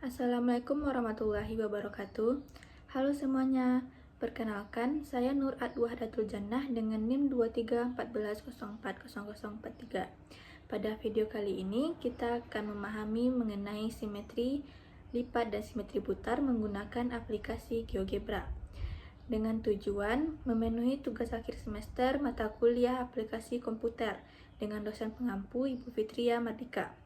Assalamualaikum warahmatullahi wabarakatuh. Halo semuanya, perkenalkan saya Nur Adwahdatul Jannah dengan NIM 2314040043. Pada video kali ini kita akan memahami mengenai simetri lipat dan simetri putar menggunakan aplikasi GeoGebra dengan tujuan memenuhi tugas akhir semester mata kuliah aplikasi komputer dengan dosen pengampu Ibu Fitria Mardika.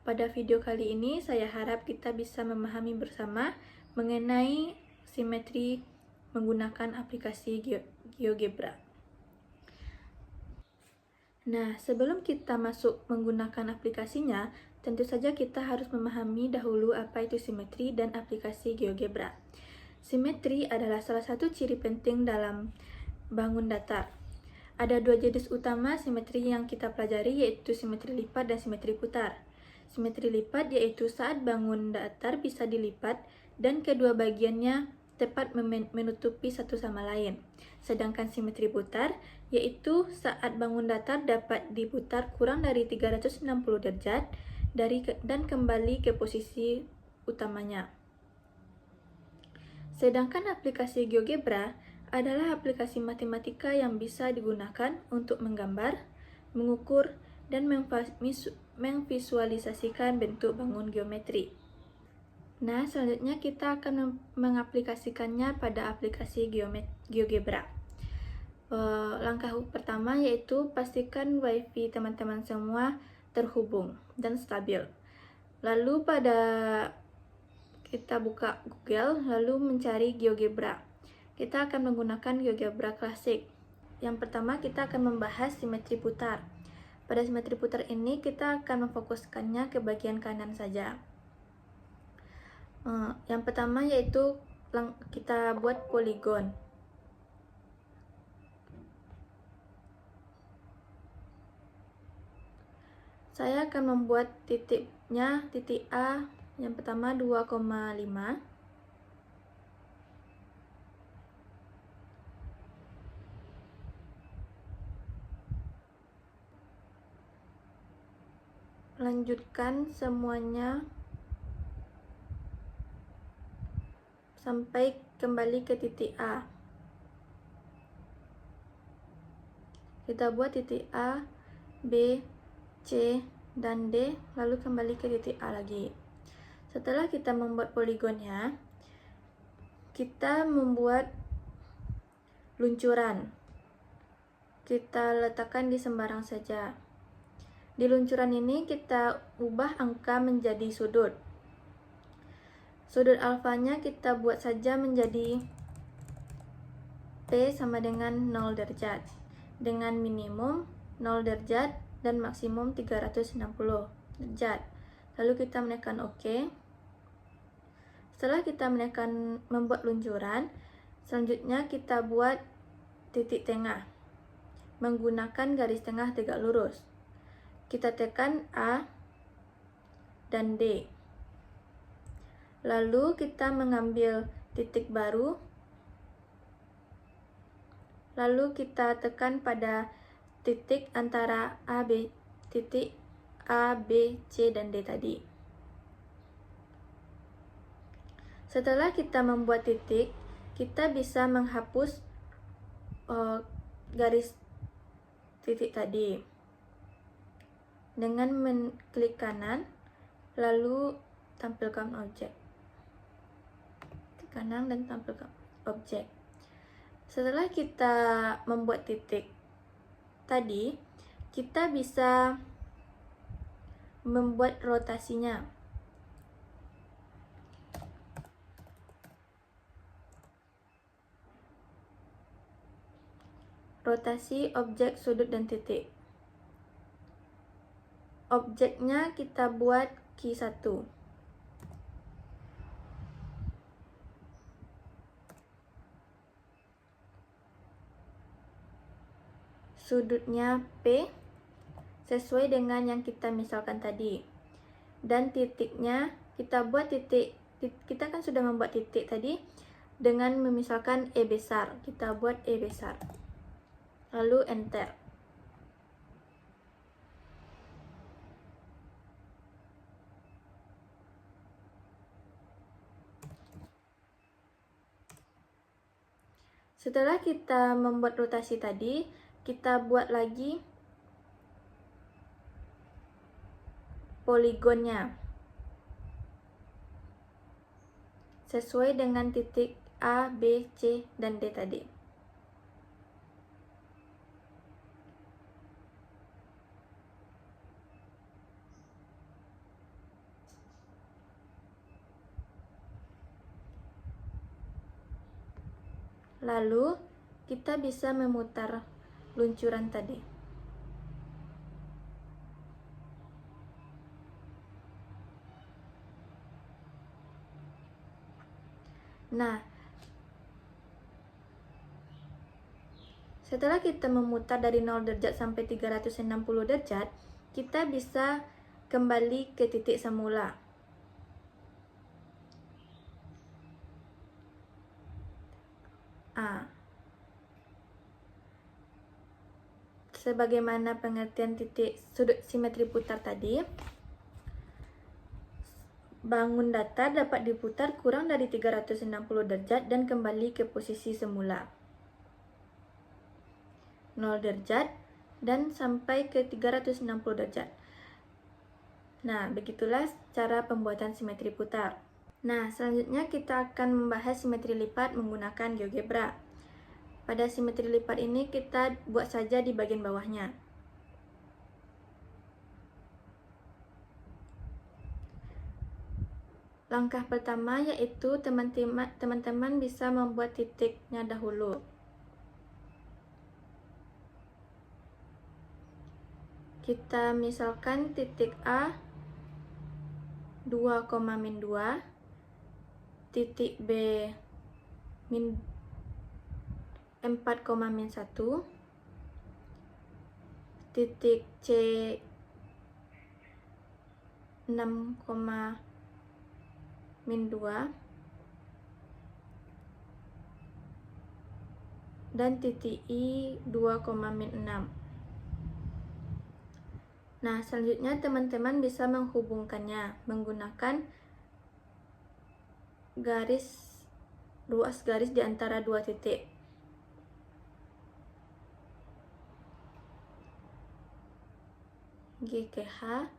Pada video kali ini, saya harap kita bisa memahami bersama mengenai simetri menggunakan aplikasi GeoGebra. Nah, sebelum kita masuk menggunakan aplikasinya, tentu saja kita harus memahami dahulu apa itu simetri dan aplikasi GeoGebra. Simetri adalah salah satu ciri penting dalam bangun datar. Ada dua jenis utama simetri yang kita pelajari, yaitu simetri lipat dan simetri putar. Simetri lipat yaitu saat bangun datar bisa dilipat dan kedua bagiannya tepat menutupi satu sama lain. Sedangkan simetri putar yaitu saat bangun datar dapat diputar kurang dari 360 derajat dan kembali ke posisi utamanya. Sedangkan aplikasi GeoGebra adalah aplikasi matematika yang bisa digunakan untuk menggambar, mengukur, dan memvisualisasikan bentuk bangun geometri. Nah, selanjutnya kita akan mengaplikasikannya pada aplikasi GeoGebra. Langkah pertama yaitu pastikan WiFi teman-teman semua terhubung dan stabil. Lalu kita buka Google, lalu mencari GeoGebra. Kita akan menggunakan GeoGebra klasik. Yang pertama kita akan membahas simetri putar. Pada simetri putar ini kita akan memfokuskannya ke bagian kanan saja. Yang pertama yaitu kita buat poligon. Saya akan membuat titiknya, titik A yang pertama 2,5. Lanjutkan semuanya sampai kembali ke titik A. Kita buat titik A, B, C, dan D, lalu kembali ke titik A lagi. Setelah kita membuat poligonnya, kita membuat luncuran. Kita letakkan di sembarang saja. Di luncuran ini kita ubah angka menjadi sudut. Sudut alfanya kita buat saja menjadi P sama dengan 0 derajat dengan minimum 0 derajat dan maksimum 360 derajat. Lalu kita menekan OK. Setelah kita membuat luncuran, selanjutnya kita buat titik tengah menggunakan garis tengah tegak lurus. Kita tekan A dan D. Lalu kita mengambil titik baru. Lalu kita tekan pada titik antara titik A, B, C, dan D tadi. Setelah kita membuat titik, kita bisa menghapus garis titik tadi dengan mengklik kanan, lalu tampilkan objek. Klik kanan dan tampilkan objek. Setelah kita membuat titik tadi, kita bisa membuat rotasinya. Rotasi objek, sudut, dan titik. Objeknya kita buat Q1. Sudutnya P sesuai dengan yang kita misalkan tadi. Dan titiknya kita buat titik. Kita kan sudah membuat titik tadi dengan memisalkan E besar. Kita buat E besar. Lalu enter. Setelah kita membuat rotasi tadi, kita buat lagi poligonnya sesuai dengan titik A, B, C, dan D tadi. Lalu, kita bisa memutar luncuran tadi. Nah, setelah kita memutar dari 0 derajat sampai 360 derajat, kita bisa kembali ke titik semula. Sebagaimana pengertian titik sudut simetri putar tadi, bangun datar dapat diputar kurang dari 360 derajat dan kembali ke posisi semula. 0 derajat dan sampai ke 360 derajat. Nah, begitulah cara pembuatan simetri putar. Nah, selanjutnya kita akan membahas simetri lipat menggunakan GeoGebra. Pada simetri lipat ini kita buat saja di bagian bawahnya. Langkah pertama yaitu teman-teman bisa membuat titiknya dahulu. Kita misalkan titik A 2,-2, titik B min 4,-1, titik C 6,-2, dan titik I 2,-6. Nah, selanjutnya teman-teman bisa menghubungkannya menggunakan ruas garis di antara dua titik. G ke H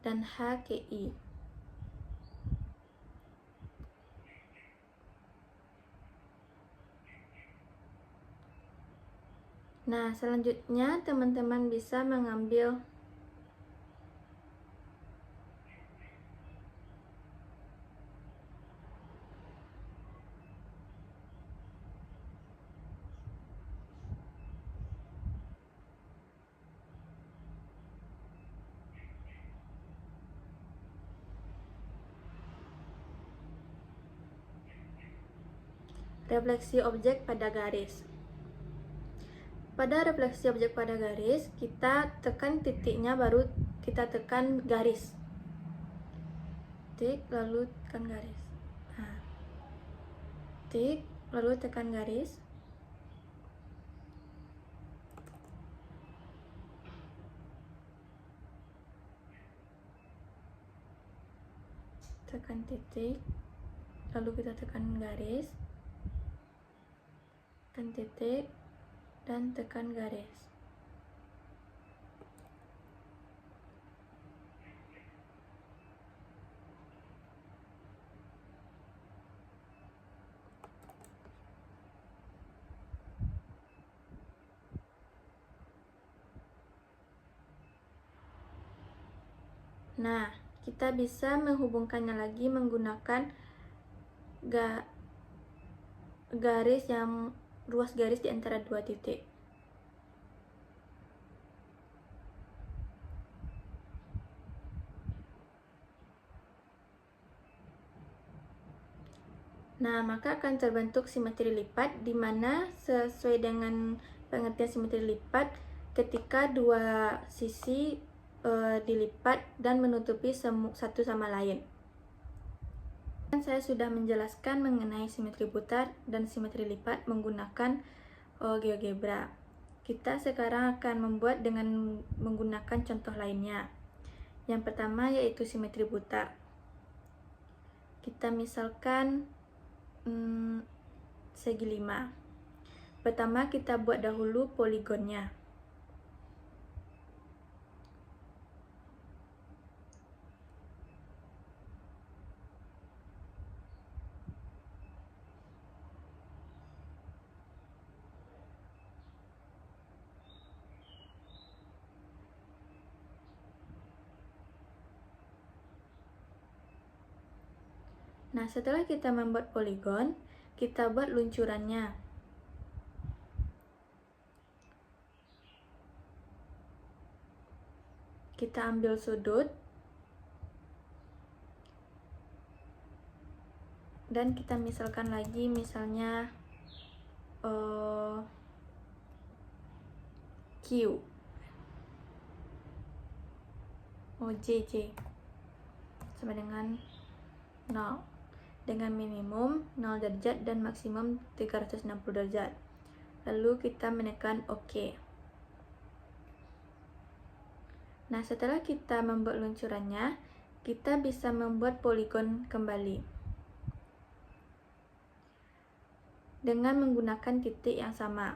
dan H ke I. Nah, selanjutnya teman-teman bisa mengambil refleksi objek pada garis. Pada refleksi objek pada garis, kita tekan titiknya, baru kita tekan garis. Tik, lalu tekan garis. Nah, tik, lalu tekan garis. Tekan titik, lalu kita tekan garis. Tekan titik dan tekan garis. Nah, kita bisa menghubungkannya lagi menggunakan ruas garis di antara dua titik. Nah, maka akan terbentuk simetri lipat, di mana sesuai dengan pengertian simetri lipat, ketika dua sisi dilipat dan menutupi satu sama lain. Saya sudah menjelaskan mengenai simetri putar dan simetri lipat menggunakan GeoGebra. Kita sekarang akan membuat dengan menggunakan contoh lainnya. Yang pertama yaitu simetri putar. Kita misalkan segi 5. Pertama, kita buat dahulu poligonnya. Nah, setelah kita membuat poligon, kita buat luncurannya. Kita ambil sudut dan kita misalkan lagi, misalnya Q, JJ sama dengan 0, dengan minimum 0 derajat dan maksimum 360 derajat. Lalu kita menekan OK. Nah, setelah kita membuat luncurannya, kita bisa membuat poligon kembali dengan menggunakan titik yang sama.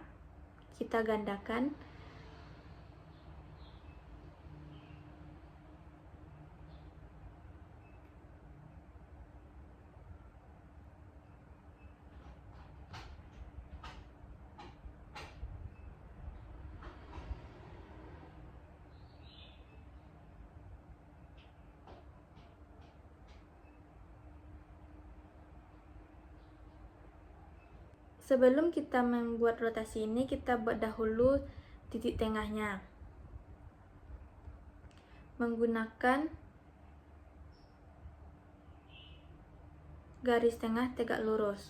Kita gandakan. Sebelum kita membuat rotasi ini, kita buat dahulu titik tengahnya. Menggunakan garis tengah tegak lurus.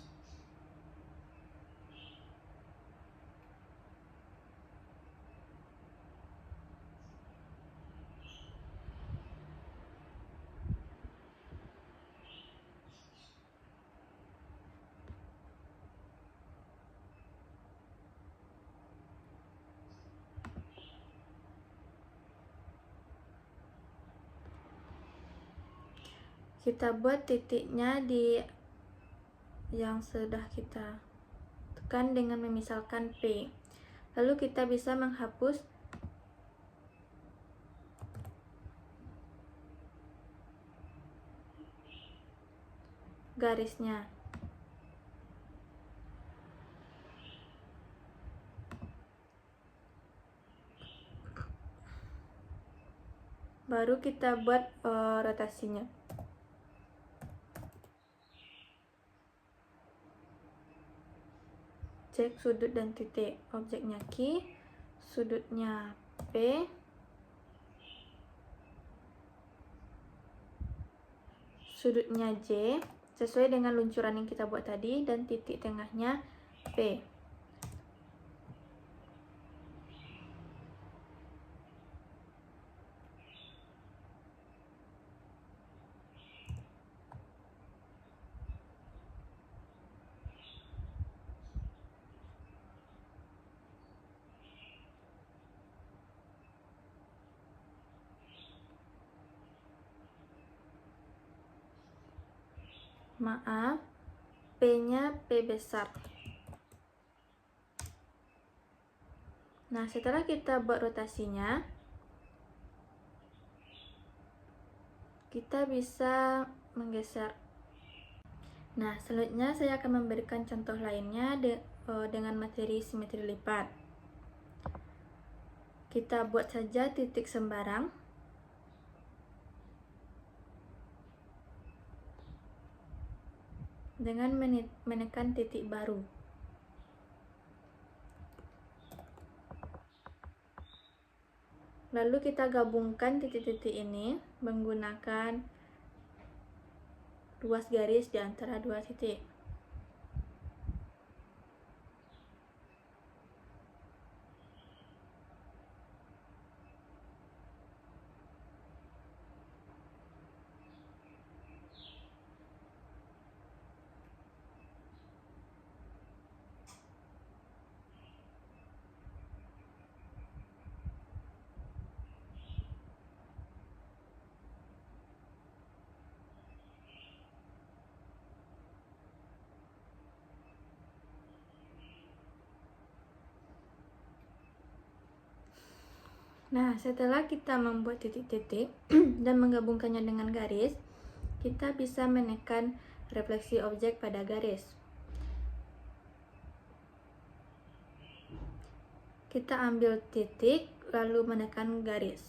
Kita buat titiknya di yang sudah kita tekan dengan memisalkan P. Lalu kita bisa menghapus garisnya. Baru kita buat rotasinya. Cek sudut dan titik. Objeknya Q, sudutnya P, sudutnya J, sesuai dengan luncuran yang kita buat tadi, dan titik tengahnya P. Maaf, P-nya P besar. Nah, setelah kita buat rotasinya, kita bisa menggeser. Nah, selanjutnya saya akan memberikan contoh lainnya dengan materi simetri lipat. Kita buat saja titik sembarang. Dengan menekan titik baru. Lalu kita gabungkan titik-titik ini menggunakan ruas garis di antara dua titik. Nah, setelah kita membuat titik-titik dan menggabungkannya dengan garis, kita bisa menekan refleksi objek pada garis. Kita ambil titik, lalu menekan garis.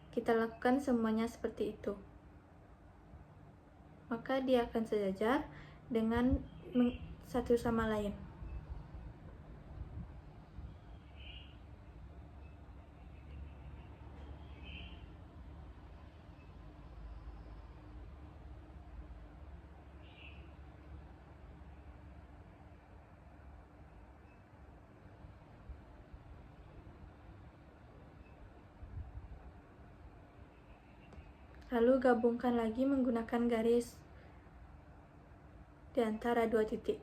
Kita lakukan semuanya seperti itu. Maka dia akan sejajar dengan satu sama lain. Lalu gabungkan lagi menggunakan garis di antara dua titik.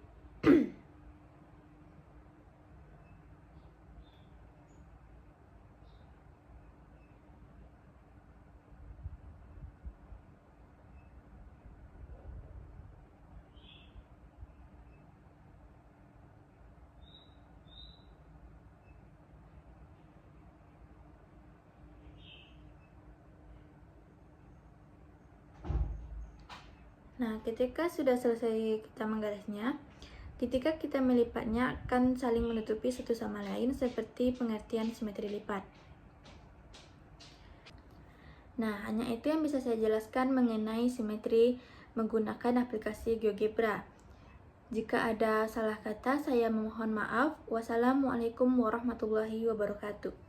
Nah, ketika sudah selesai kita menggarisnya, ketika kita melipatnya akan saling menutupi satu sama lain seperti pengertian simetri lipat. Nah, hanya itu yang bisa saya jelaskan mengenai simetri menggunakan aplikasi GeoGebra. Jika ada salah kata, saya memohon maaf. Wassalamualaikum warahmatullahi wabarakatuh.